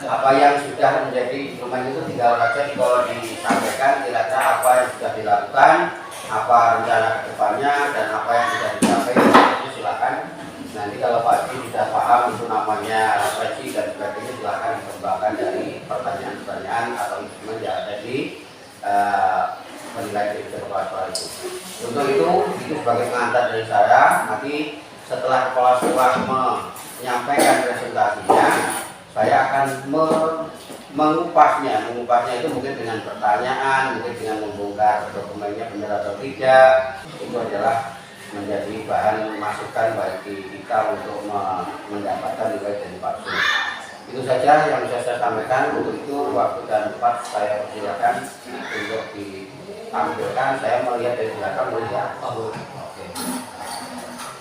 Apa yang sudah menjadi instrumen itu tinggal saja kalau disampaikan kira-kira apa yang sudah dilakukan, apa rencana kedepannya, dan apa yang sudah dicapai. Itu silakan. Nanti kalau Pak Haji sudah paham itu namanya refleksi dan sebagainya, silakan dikembangkan dari pertanyaan-pertanyaan atau instrumen yang ada di penilaian kepala sekolah itu. Untuk itu sebagai pengantar dari saya. Nanti setelah kepala sekolah menyampaikan presentasinya, saya akan mengupasnya itu mungkin dengan pertanyaan, mungkin dengan membongkar dokumennya benar atau tidak. Itu adalah menjadi bahan masukan bagi kita untuk mendapatkan nilai dari palsu. Itu saja yang bisa saya sampaikan. Untuk itu waktu dan tempat saya persilakan untuk ditampilkan. Saya melihat dari belakang melihat. Oke.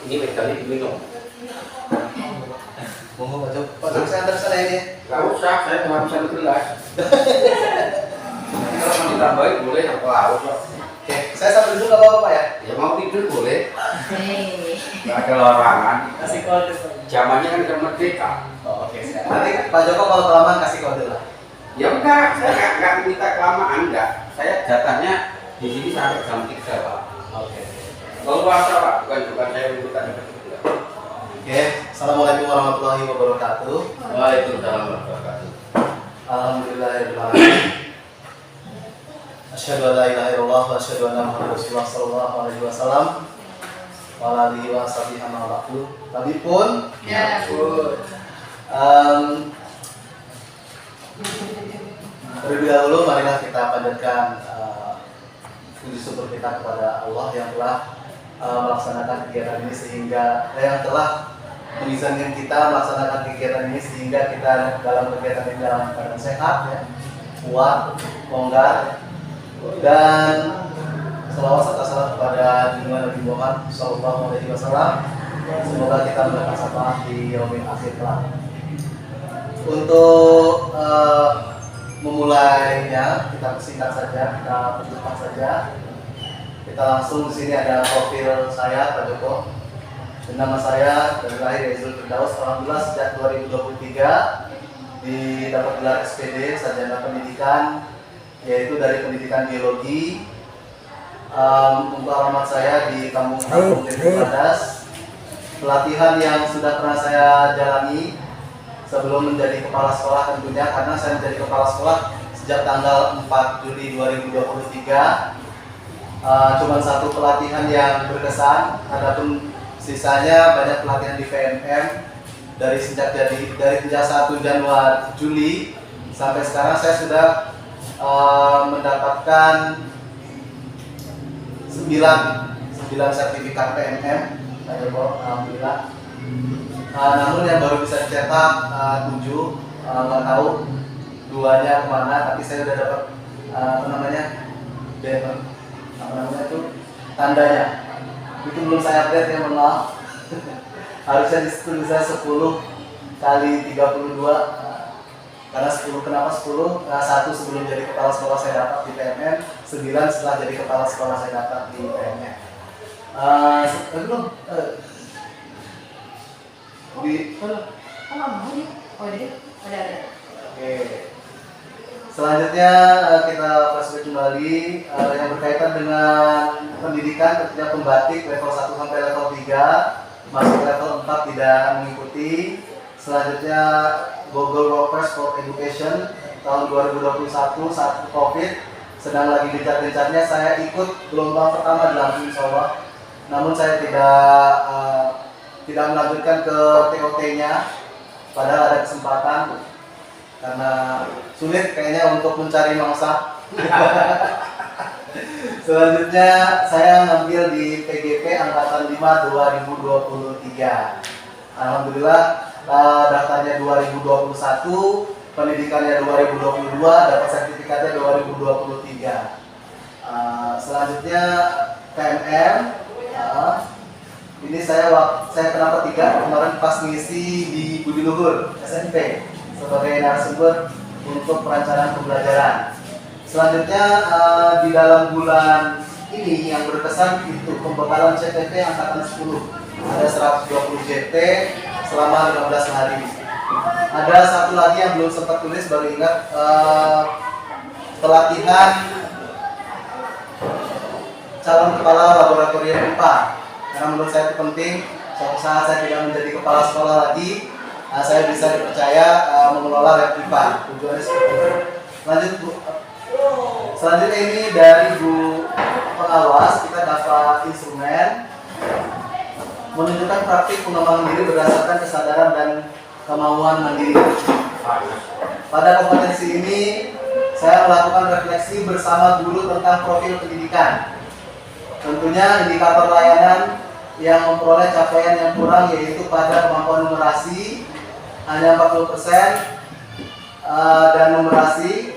Ini medali diminum. Mohon Pak Jok, saya antar sana ini. Gak usah, saya cuma bisa bergelas. Kalau mau ditambahin boleh, apa harus kok. Oke, saya sambil dulu nggak apa-apa Pak ya? Ya mau tidur boleh. Gak ada larangan. Kasih kode. Zamannya kan udah merdeka. Oh, oke. Nanti Pak Joko kalau kelamaan kasih kode lah. Ya enggak, saya nggak minta kelamaan enggak. Saya datanya di sini sampai jam 3 Pak. Oke. Kalau puasa Pak, bukan saya minta. Oke, assalamualaikum warahmatullahi wabarakatuh. Waalaikumsalam warahmatullahi wabarakatuh. Alhamdulillahirabbil alamin. Asyhadu an la ilaha illallah wa asyhadu anna Muhammadar Rasulullah sallallahu alaihi wasallam wa ala alihi wa sahbihi amma ba'du. Tadi pun Ya, Bu. Terlebih dahulu marilah kita panjatkan puji syukur kita kepada Allah yang telah melaksanakan kegiatan ini sehingga yang telah mengizinkan kita melaksanakan kegiatan ini sehingga kita dalam kegiatan ini dalam keadaan sehat, ya, kuat, longgar, dan selawat serta salam kepada junjungan Nabi Muhammad Sallallahu Alaihi Wasallam. Semoga kita mendapat syafaat di yaumil akhir kelak. Untuk memulainya kita persingkat saja, kita percepat saja. Kita langsung di sini ada profil saya, Pak Joko. Nama saya dari lahir dari Zulfirdaus. Alhamdulillah sejak 2023 dapat gelar SPD sarjana pendidikan, yaitu dari pendidikan biologi. Untuk alamat saya di Kampung Deli Padas. Pelatihan yang sudah pernah saya jalani sebelum menjadi kepala sekolah tentunya, karena saya menjadi kepala sekolah sejak tanggal 4 Juli 2023. Cuma satu pelatihan yang berkesan, adapun sisanya banyak pelatihan di VMM dari sejak 1 Juli sampai sekarang. Saya sudah mendapatkan 9 sertifikat PMM, alhamdulillah. Namun yang baru bisa dicetak 7, nggak tahu 2-nya kemana, tapi saya sudah dapat tandanya. Itu belum saya update, ya, mohon maaf. Harusnya disitu bisa 10 kali 32, karena 10, kenapa 10? 1 sebelum jadi kepala sekolah saya dapat di PMN, 9 setelah jadi kepala sekolah saya dapat di PMN. Oke. Selanjutnya kita flashback kembali yang berkaitan dengan pendidikan, tentunya pembatik level 1 sampai level 3, masuk level 4 tidak mengikuti. Selanjutnya Google Workers for Education tahun 2021 saat COVID sedang lagi gencar-gencarnya, saya ikut gelombang pertama di Lampung, insya Allah. Namun saya tidak melanjutkan ke TOT-nya, padahal ada kesempatan karena sulit kayaknya untuk mencari mangsa. Selanjutnya saya ngambil di PGP Angkatan 5 2023. Alhamdulillah daftarnya 2021, pendidikannya 2022, dapat sertifikatnya 2023. Selanjutnya PMM. Ini saya kenapa 3? Kemarin pas ngisi di Budi Luhur SMP sebagai narasumber untuk perencanaan pembelajaran. Selanjutnya di dalam bulan ini yang berkesan itu pembekalan CTP angkatan 10. Ada 120 JT selama 15 hari. Ada satu lagi yang belum sempat tulis, baru ingat, pelatihan calon kepala laboratorium IPA. Karena menurut saya itu penting. Suatu saat saya tidak menjadi kepala sekolah lagi, saya bisa dipercaya mengelola lab IPA. Tujuannya seperti itu. Lanjut Bu. Selanjutnya ini dari Bu pengawas, kita dapat instrumen menunjukkan praktik pengembangan diri berdasarkan kesadaran dan kemauan mandiri. Pada kompetensi ini, saya melakukan refleksi bersama guru tentang profil pendidikan. Tentunya indikator layanan yang memperoleh capaian yang kurang yaitu pada kemampuan numerasi hanya 40%, dan numerasi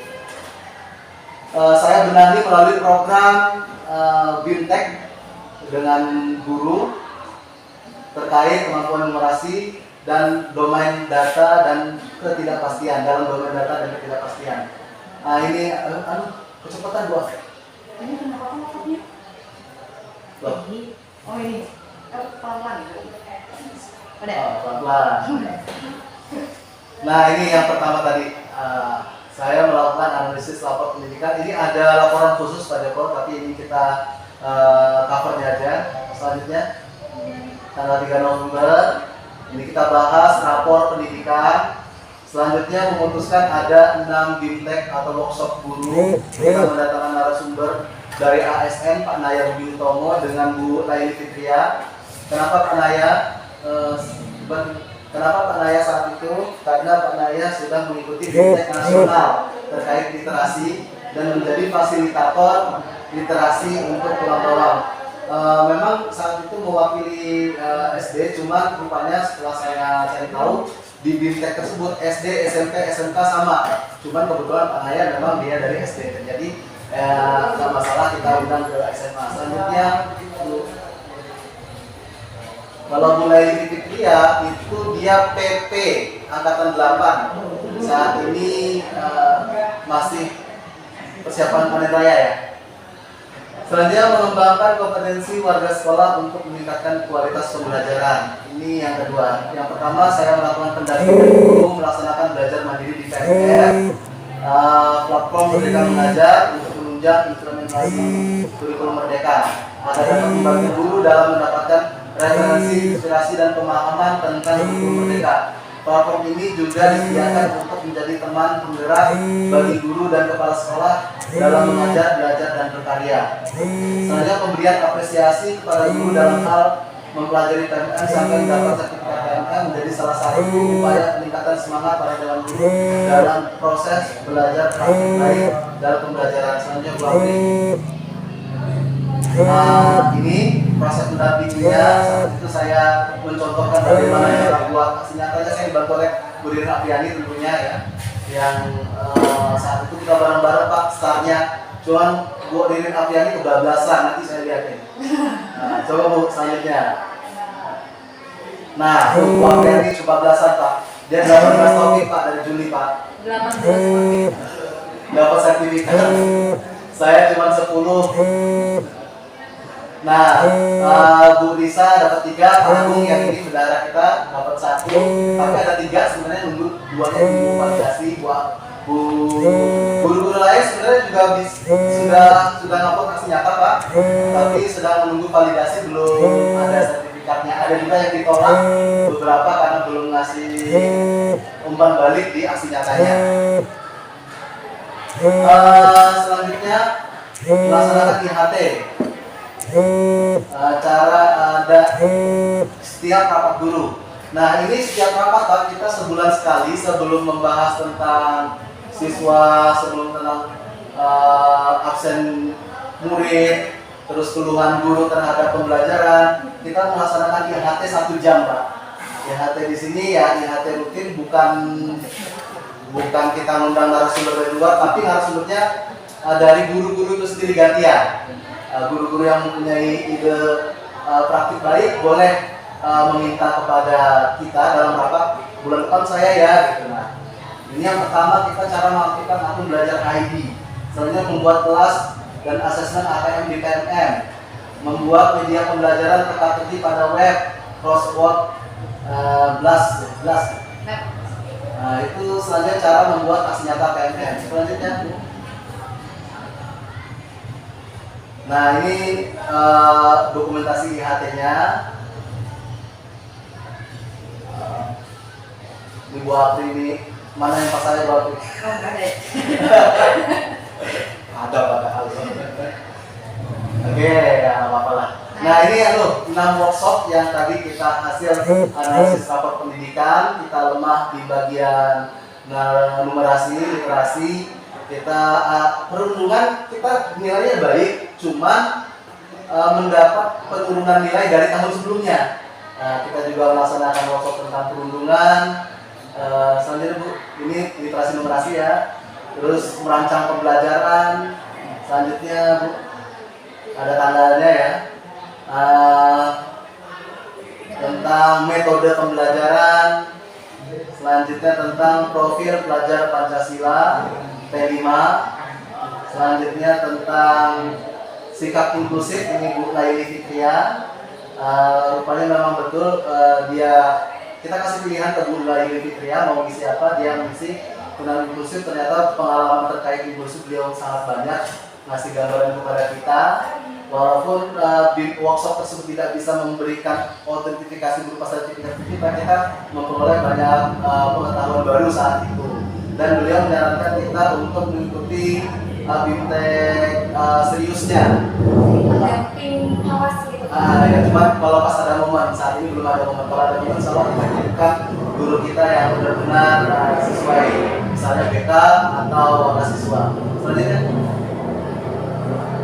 saya benahi melalui program BIMTEK dengan guru terkait kemampuan numerasi dan domain data dan ketidakpastian, dalam domain data dan ketidakpastian. Nah ini kecepatan Bu. Ini kenapa maksudnya? Loh. Oh ini pelan-pelan gitu. Udah. Pelan-pelan. Nah ini yang pertama tadi, saya melakukan analisis lapor pendidikan. Ini ada laporan khusus Pak Joko, tapi ini kita covernya aja. Selanjutnya tanggal 3 November ini kita bahas rapor pendidikan. Selanjutnya memutuskan ada 6 BIMTEK atau workshop guru. Kita mendatangkan narasumber dari ASN Pak Naya Budi Utomo dengan Bu Laili Fitria. Kenapa Pak Naya? Kenapa Pak Naya saat itu? Karena Pak Naya sudah mengikuti BIMTEK nasional terkait literasi dan menjadi fasilitator literasi untuk pulang bawang. Memang saat itu mewakili SD, cuma rupanya setelah saya cari tahu di BIMTEK tersebut SD, SMP, SMK sama. Cuman kebetulan Pak Naya memang dia dari SD, jadi nggak masalah kita undang ke SMA. Selanjutnya kalau mulai Fitria itu dia PP angkatan 8. Saat ini masih persiapan panen raya ya. Selanjutnya mengembangkan kompetensi warga sekolah untuk meningkatkan kualitas pembelajaran. Ini yang kedua. Yang pertama saya melakukan pendampingan guru melaksanakan belajar mandiri di PMR, platform Merdeka Mengajar untuk menunjang implementasi kurikulum Merdeka. Agar dapat membantu guru dalam mendapatkan referensi, inspirasi dan pemahaman tentang kurikulum Merdeka. Platform ini juga disediakan untuk menjadi teman penggerak bagi guru dan kepala sekolah dalam mengajar, belajar, dan berkarya. Selanjutnya pemberian apresiasi kepada guru dalam hal mempelajari PMM sampai mendapat sertifikat PMM menjadi salah satu upaya peningkatan semangat para dewan guru dalam proses belajar praktik baik dalam pembelajaran. Selanjutnya Bu Amri. Ini proses mendampinginya. Saat itu saya mencontohkan bagaimana cara buat aksi nyatanya. Saya dibantu oleh Bu Dirna Apriani tentunya ya, yang saat itu kita bareng-bareng Pak startnya. Cuman Bu Dirna Apriani kebablasan, nanti saya lihatin. Nah, coba Bu selanjutnya. Nah, Bu Apriani kebablasan Pak. Dia 18 topik Pak dari Juli Pak. 18 topik. Dapat sertifikat. Saya cuma 10. Nah, Bu Risa dapat 3, Pak Agung yang ini saudara kita dapat 1, tapi ada 3 sebenarnya nunggu 2-nya nunggu validasi. Guru-guru lain sebenarnya juga sudah ngapot aksi nyata Pak, tapi sedang menunggu validasi, belum ada sertifikatnya. Ada juga yang ditolak beberapa karena belum ngasih umpan balik di aksi nyatanya. Selanjutnya melaksanakan IHT. Cara ada setiap rapat guru. Nah ini setiap rapat Pak, kita sebulan sekali sebelum membahas tentang siswa, sebelum tentang absen murid, terus keluhan guru terhadap pembelajaran, kita melaksanakan IHT 1 jam Pak. IHT di sini ya IHT rutin, bukan kita ngundang narasumber dari luar, tapi narasumbernya dari guru-guru itu sendiri gantian. Guru-guru yang mempunyai ide praktik baik boleh meminta kepada kita dalam rapat bulan depan saya ya gitu. Nah ini yang pertama, kita cara mengaktifkan akun belajar ID. Selanjutnya membuat kelas dan asesmen ATM di PMM, membuat media pembelajaran teka-teki pada web, crossword, blast Nah, itu selanjutnya cara membuat aksi nyata KMN. Selanjutnya, Bu. Nah, ini dokumentasi IHT-nya. Di Bu Apri ini mana yang pas saya Bu Apri? Oh, nggak ada. Ada padahal. Oke, ya nggak apa-apa lah. Nah ini ya loh, 6 workshop yang tadi kita hasil analisis rapor pendidikan, kita lemah di bagian numerasi, literasi, kita perundungan kita nilainya baik, cuman mendapat penurunan nilai dari tahun sebelumnya. Nah, kita juga melaksanakan workshop tentang perundungan. Selanjutnya Bu, ini literasi numerasi ya. Terus merancang pembelajaran. Selanjutnya Bu, ada tandanya ya. Tentang metode pembelajaran. Selanjutnya tentang profil pelajar Pancasila P5. Selanjutnya tentang sikap inklusif, ini Bu Laili Fitria. Rupanya memang betul kita kasih pilihan ke Bu Laili Fitria mau ngisi apa, dia mengisi tentang inklusif. Ternyata pengalaman terkait inklusif beliau sangat banyak ngasih gambaran kepada kita. Walaupun di workshop tersebut tidak bisa memberikan autentifikasi berupa sertifikat, kita memperoleh banyak pengetahuan baru saat itu. Dan beliau menyarankan kita untuk mengikuti BIMTEK seriusnya. Pendamping awas gitu. Ya cuma kalau pas ada momen, saat ini belum ada momen. Kalau ada momen, insya Allah kita kirimkan guru kita yang benar-benar sesuai, misalnya BK atau mahasiswa. Selanjutnya.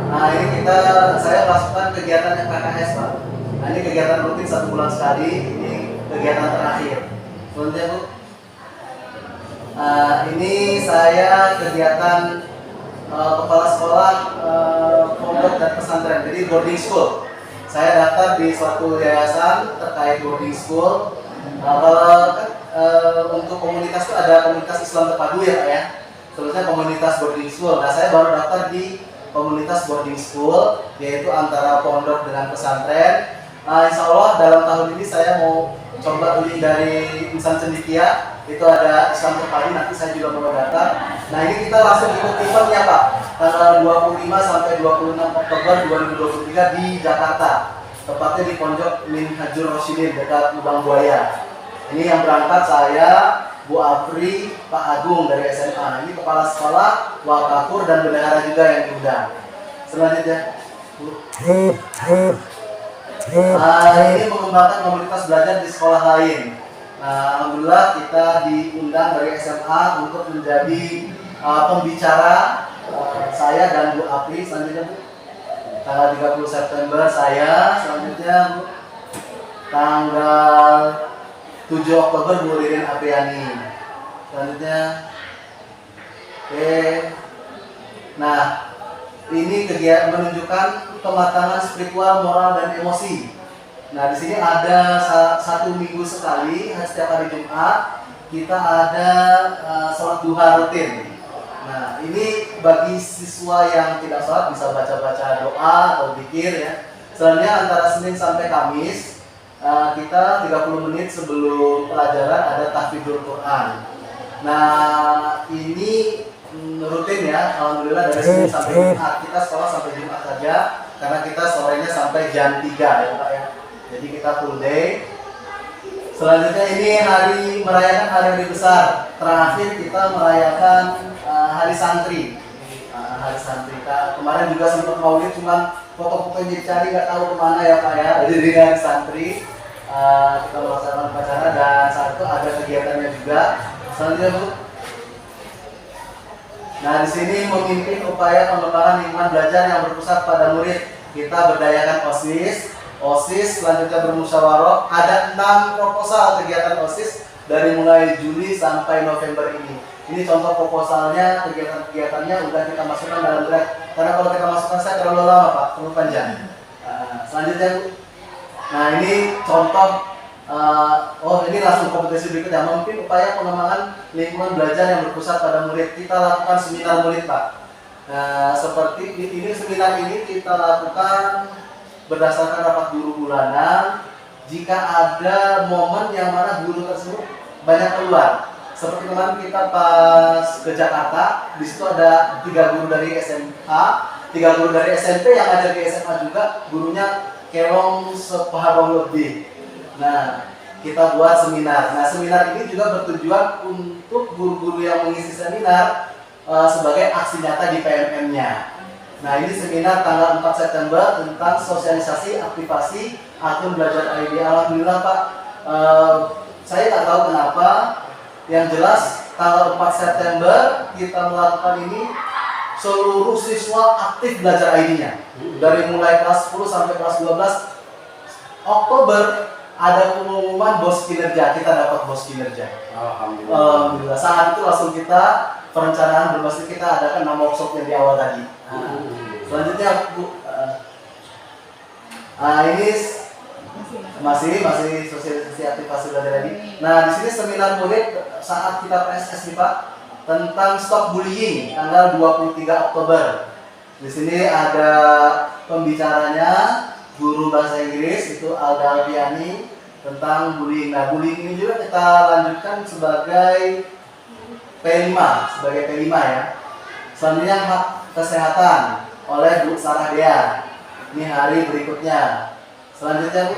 Nah ini saya melakukan kegiatan KKS Pak. Nah ini kegiatan rutin 1 bulan sekali, ini kegiatan terakhir. Selanjutnya Bu. Ini saya kegiatan kepala sekolah pondok dan pesantren, jadi boarding school. Saya daftar di suatu yayasan terkait boarding school. Untuk komunitas itu ada komunitas Islam terpadu ya Pak ya. Seterusnya komunitas boarding school. Nah saya baru daftar di komunitas boarding school, yaitu antara pondok dengan pesantren. Insya Allah dalam tahun ini saya mau coba beli dari Insan Cendikia, itu ada Islam terpadu, nanti saya juga mau daftar. Nah ini kita langsung ikut eventnya Pak, tanggal 25 sampai 26 Oktober 2023 di Jakarta, tepatnya di Pondok Minhajul Rosyidin dekat Lubang Buaya. Ini yang berangkat saya, Bu Apri, Pak Agung dari SMA. Ini kepala sekolah, Wakafur dan bendahara juga yang diundang. Selanjutnya, ini mengembangkan komunitas belajar di sekolah lain. Nah, alhamdulillah kita diundang dari SMA untuk menjadi pembicara saya dan Bu Apri. Selanjutnya Bu, tanggal 30 September saya. Selanjutnya Bu, tanggal 7 Oktober Bu Ririn Apriani. Selanjutnya, nah ini kegiatan menunjukkan kematangan spiritual, moral dan emosi. Nah di sini ada 1 minggu sekali, setiap hari Jumat kita ada sholat duha rutin. Nah ini bagi siswa yang tidak sholat bisa baca-baca doa atau zikir ya. Selanjutnya antara Senin sampai Kamis kita 30 menit sebelum pelajaran ada tahfidzul Quran. Nah ini rutin ya, alhamdulillah dari Senin sampai Jumat. Kita sekolah sampai Jumat saja karena kita sorenya sampai jam 3 ya Pak ya. Jadi kita full day. Selanjutnya ini merayakan hari besar. Terakhir kita merayakan hari santri. Hari santri. Kemarin juga sempat maulid, cuman foto-fotonya dicari nggak tahu kemana ya Pak ya. Jadi hari santri kita melaksanakan upacara dan saat itu ada kegiatannya juga. Selanjutnya Bu. Nah di sini memimpin upaya pengembangan lingkungan belajar yang berpusat pada murid. Kita berdayakan OSIS, selanjutnya bermusyawarah. Ada 6 proposal kegiatan OSIS dari mulai Juli sampai November ini. Ini contoh proposalnya, kegiatan-kegiatannya udah kita masukkan dalam draft. Karena kalau kita masukkan saya terlalu lama Pak, terlalu panjang. Selanjutnya Bu. Nah ini contoh. Ini langsung kompetisi berikutnya, memimpin upaya pengembangan lingkungan belajar yang berpusat pada murid. Kita lakukan seminar murid Pak. Nah, seperti ini seminar ini kita lakukan berdasarkan rapat guru bulanan. Jika ada momen yang mana guru tersebut banyak keluar, seperti kemarin kita pas ke Jakarta, di situ ada 3 guru dari SMA, 3 guru dari SMP yang ada di SMA juga, gurunya kelong separuh lebih. Nah, kita buat seminar. Nah, seminar ini juga bertujuan untuk guru-guru yang mengisi seminar sebagai aksi nyata di PMM-nya. Nah, ini seminar tanggal 4 September tentang sosialisasi aktivasi akun belajar ID. Alhamdulillah Pak, saya tak tahu kenapa. Yang jelas tanggal 4 September kita melakukan ini, seluruh siswa aktif belajar ID-nya. Dari mulai kelas 10 sampai kelas 12 Oktober ada pengumuman bos kinerja, kita dapat bos kinerja. Alhamdulillah. Saat itu langsung kita perencanaan berbasis kita adakan 6 workshop yang di awal tadi. Selanjutnya Bu, ini masih sosialisasi aktivasi belajar ID. Nah, di sini seminar murid saat kita PSS nih Pak tentang stop bullying tanggal 23 Oktober. Di sini ada pembicaranya guru bahasa Inggris itu Alda Alfiani tentang bullying. Nah, bullying ini juga kita lanjutkan sebagai P5 ya. Selanjutnya hak kesehatan oleh Bu Sarah Dea. Ini hari berikutnya. Selanjutnya Bu,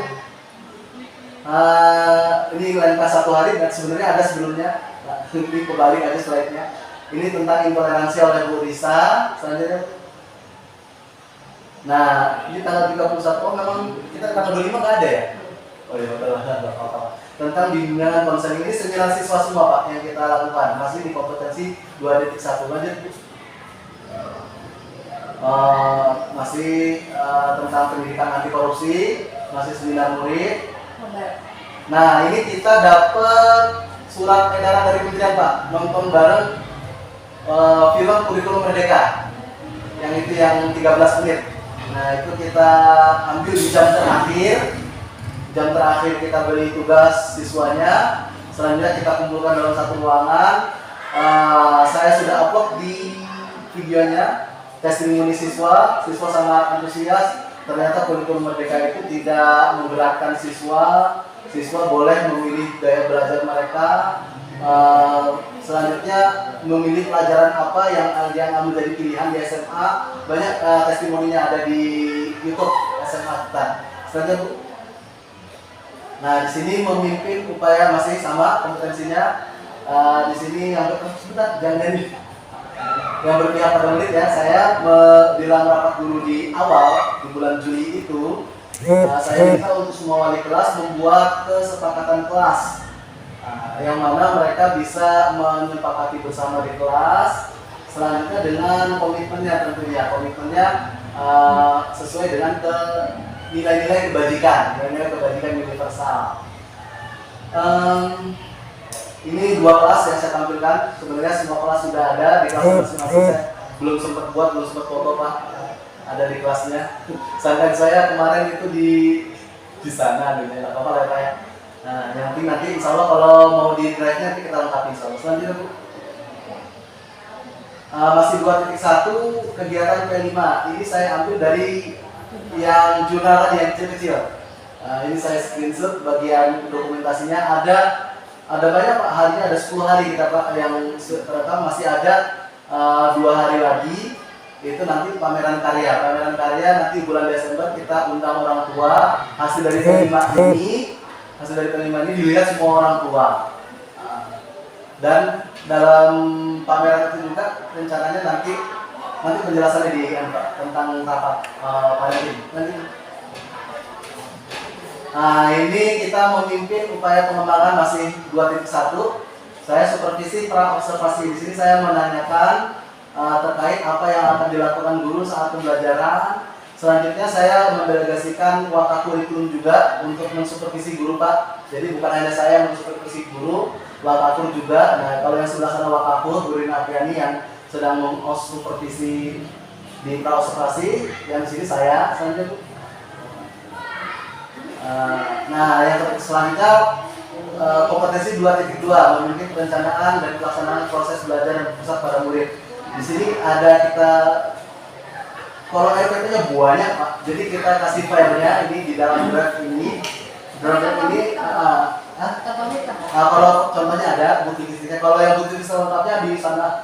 ini lengkap 1 hari dan sebenarnya ada sebelumnya. Ini kembali aja slide-nya. Ini tentang intoleransi oleh Bu Risa. Selanjutnya, nah ini tanggal 31. Oh memang kita tanggal 25 nggak ada ya? Oh iya, nggak apa-apa. Tentang bimbingan konseling ini seminar siswa semua Pak yang kita lakukan. Masih di kompetensi 2.1. Lanjut Bu. Masih tentang pendidikan anti korupsi, masih seminar murid. Nah ini kita dapat surat edaran dari Kementerian Pak, nonton bareng film Kurikulum Merdeka, yang itu yang 13 menit. Nah itu kita ambil di jam terakhir kita beri tugas siswanya. Selanjutnya kita kumpulkan dalam satu ruangan. Saya sudah upload di videonya. Testimoni siswa sangat antusias. Ternyata kurikulum merdeka itu tidak memberatkan siswa boleh memilih gaya belajar mereka. Selanjutnya memilih pelajaran apa yang menjadi pilihan di SMA. Banyak testimoninya ada di YouTube SMA kita. Selanjutnya Bu. Nah di sini memimpin upaya masih sama kompetensinya. Di sini yang sebentar jangan yang berpihak pada murid ya. Saya bilang rapat guru di awal di bulan Juli itu, saya minta untuk semua wali kelas membuat kesepakatan kelas, yang mana mereka bisa menyepakati bersama di kelas. Selanjutnya dengan komitmennya tentunya, sesuai dengan nilai-nilai kebajikan universal. Ini 2 kelas yang saya tampilkan. Sebenarnya semua kelas sudah ada di kelas masing-masing. Saya belum sempat foto Pak. Ada di kelasnya. Sedangkan saya kemarin itu di sana gitu ya. Apa-apa lah Pak ya. Nah, yang penting nanti insya Allah kalau mau di drive nanti kita lengkapi insya Allah. Selanjutnya Bu. Masih 2.1 kegiatan P5. Ini saya ambil dari yang jurnal tadi yang kecil-kecil. Ini saya screenshot bagian dokumentasinya. Ada banyak Pak, harinya ada 10 hari kita Pak, yang terekam masih ada 2 hari lagi. Itu nanti pameran karya nanti bulan Desember kita undang orang tua. Hasil dari P5 ini dilihat semua orang tua. Dan dalam pameran itu juga rencananya nanti penjelasannya di Pak tentang rapat panelis. Nah ini kita memimpin upaya pengembangan masih 2.1. Saya supervisi pra-observasi. Di sini saya menanyakan terkait apa yang akan dilakukan guru saat pembelajaran. Selanjutnya saya mendelegasikan wakakurikulum juga untuk mensupervisi guru Pak. Jadi bukan hanya saya yang mensupervisi guru, wakakur juga. Nah kalau yang sebelah sana wakakur, Bu Rina Apriani yang sedang mensupervisi di pra-observasi. Yang di sini saya. Selanjutnya nah yang selanjutnya kompetensi 2.2 memimpin perencanaan dan pelaksanaan proses belajar yang berpusat pada murid. Di sini ada kita kalau RPT-nya banyak Pak. Jadi kita kasih filenya ini di dalam draft ini. Contohnya kan? Kalau contohnya ada bukti fisiknya, kalau yang bukti fisik lengkapnya di sana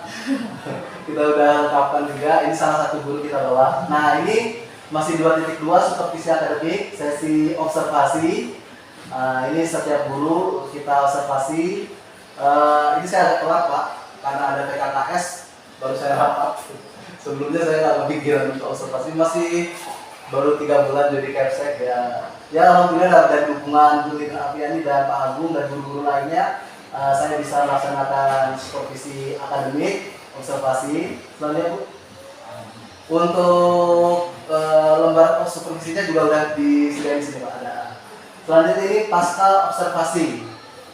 kita udah lengkapkan juga. Ini salah satu guru kita bawa. Nah ini masih 2.2 supervisi akademik, sesi observasi. Ini setiap guru kita observasi. Ini saya agak telat Pak, karena ada PKKS baru saya rapat. Sebelumnya saya nggak kepikiran untuk observasi, masih baru 3 bulan jadi Capsek ya. Ya alhamdulillah dari dukungan Bu Lina Apiani dan Pak Agung dan guru-guru lainnya, saya bisa melaksanakan supervisi akademik, observasi. Selanjutnya Bu, untuk lembar supervisinya juga udah disediain sini Pak, ada. Selanjutnya ini pasca observasi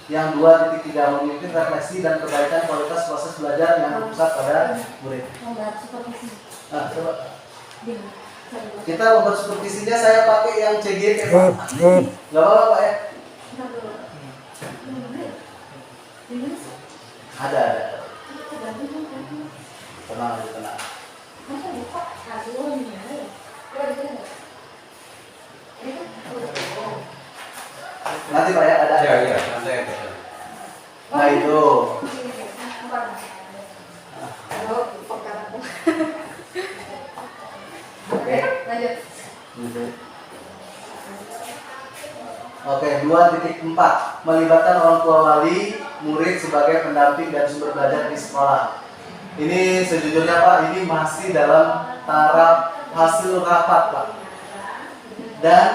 yang 2.3 memimpin refleksi dan perbaikan kualitas proses belajar yang berpusat pada murid. Lembar supervisi. Nah, coba Di. kita lembar supervisinya saya pakai yang CG kayak Pak. Nggak apa-apa Pak ya? Bentar dulu. Di mana sih? Ada. Ganti dong, ganti. Tenang aja, tenang. Masa lupa? Aduh, ini mana ya? Coba di sini nggak? Ini kan? Oh. Nanti Pak ya ada. Iya, santai aja. Nah itu. Aduh, pegang aku. Oke, lanjut. Oke, 2.4 melibatkan orang tua wali murid sebagai pendamping dan sumber belajar di sekolah. Ini sejujurnya Pak, ini masih dalam taraf hasil rapat Pak. Dan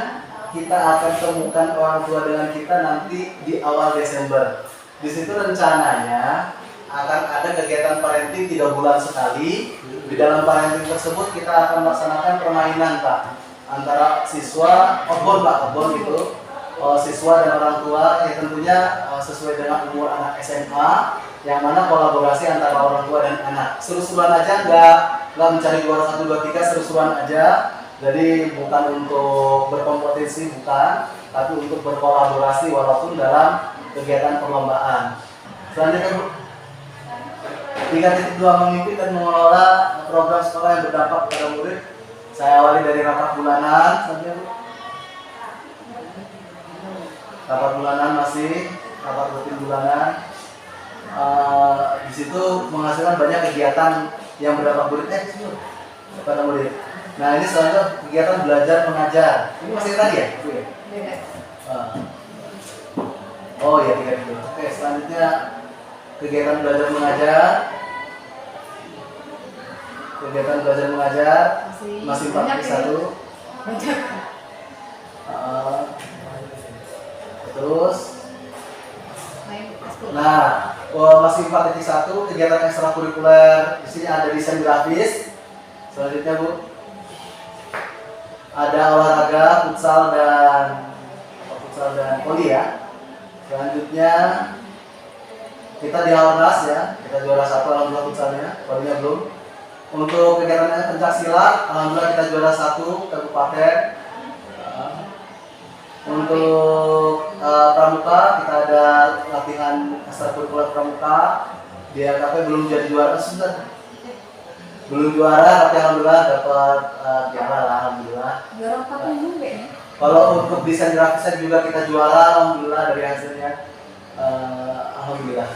kita akan temukan orang tua dengan kita nanti di awal Desember. Di situ rencananya akan ada kegiatan parenting 3 bulan sekali. Di dalam parenting tersebut kita akan melaksanakan permainan Pak, antara siswa, kebon Pak, kebon gitu, siswa dan orang tua yang tentunya sesuai dengan umur anak SMA, yang mana kolaborasi antara orang tua dan anak. Seru-seruan aja, nggak mencari juara 1, 2, 3, seru-seruan aja. Jadi bukan untuk berkompetisi, bukan, tapi untuk berkolaborasi walaupun dalam kegiatan perlombaan. Selanjutnya Bu, 3.2 memimpin dan mengelola program sekolah yang berdampak pada murid. Saya awali dari rapat bulanan. Selanjutnya Bu, rapat bulanan masih rapat rutin bulanan. Di situ menghasilkan banyak kegiatan yang berdampak murid pada murid. Nah ini selanjutnya kegiatan belajar mengajar. Ini masih tadi ya? Beda. Oh iya 3.2. Oke, selanjutnya kegiatan belajar mengajar. Kegiatan belajar mengajar masih 41. Banyak. Terus Main ekskul. nah, masih 4.1 kegiatan ekstrakurikuler. Di sini ada desain grafis. Selanjutnya Bu, ada olahraga, futsal dan voli ya. Selanjutnya kita di Alnas ya, kita juara 1 alhamdulillah futsalnya, volinya belum. Untuk kegiatan pencaksilat, alhamdulillah kita juara 1 kabupaten. Untuk pramuka kita ada latihan ekstrakurikuler pramuka. Di LKP belum jadi juara, belum juara, tapi alhamdulillah dapat piala lah, alhamdulillah. Juara 4 umum kayaknya. Kalau untuk desain grafisnya juga kita juara, alhamdulillah dari hasilnya. Alhamdulillah.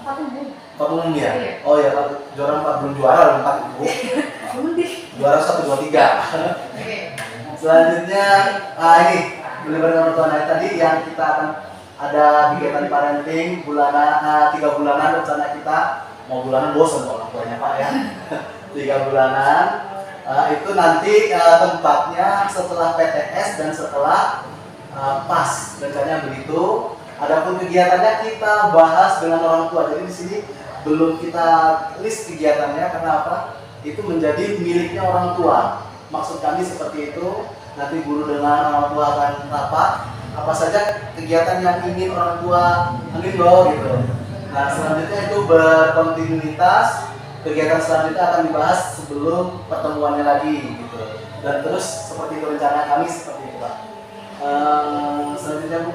4 umum. 4 umum ya? Iya. Oh ya, juara 4 belum juara, 4 ibu. Juara 1, 2, 3. Oke. Selanjutnya, ini melibatkan orang tua naik tadi yang kita akan ada kegiatan parenting bulanan, 3 bulanan rencana kita. Mau bulanan bosan orang tuanya Pak ya. 3 bulanan. Itu nanti tempatnya setelah PTS dan setelah PAS, rencananya begitu. Adapun kegiatannya kita bahas dengan orang tua. Jadi di sini belum kita list kegiatannya karena apa? Itu menjadi miliknya orang tua. Maksud kami seperti itu. Nanti guru dengan orang tua akan rapat. Apa saja kegiatan yang ingin orang tua ingin loh gitu. Nah selanjutnya itu berkontinuitas. Kegiatan selanjutnya akan dibahas sebelum pertemuannya lagi gitu. Dan terus seperti itu rencana kami seperti itu Pak. Selanjutnya Bu,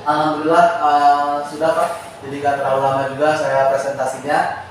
alhamdulillah sudah Pak. Jadi gak terlalu lama juga saya presentasinya.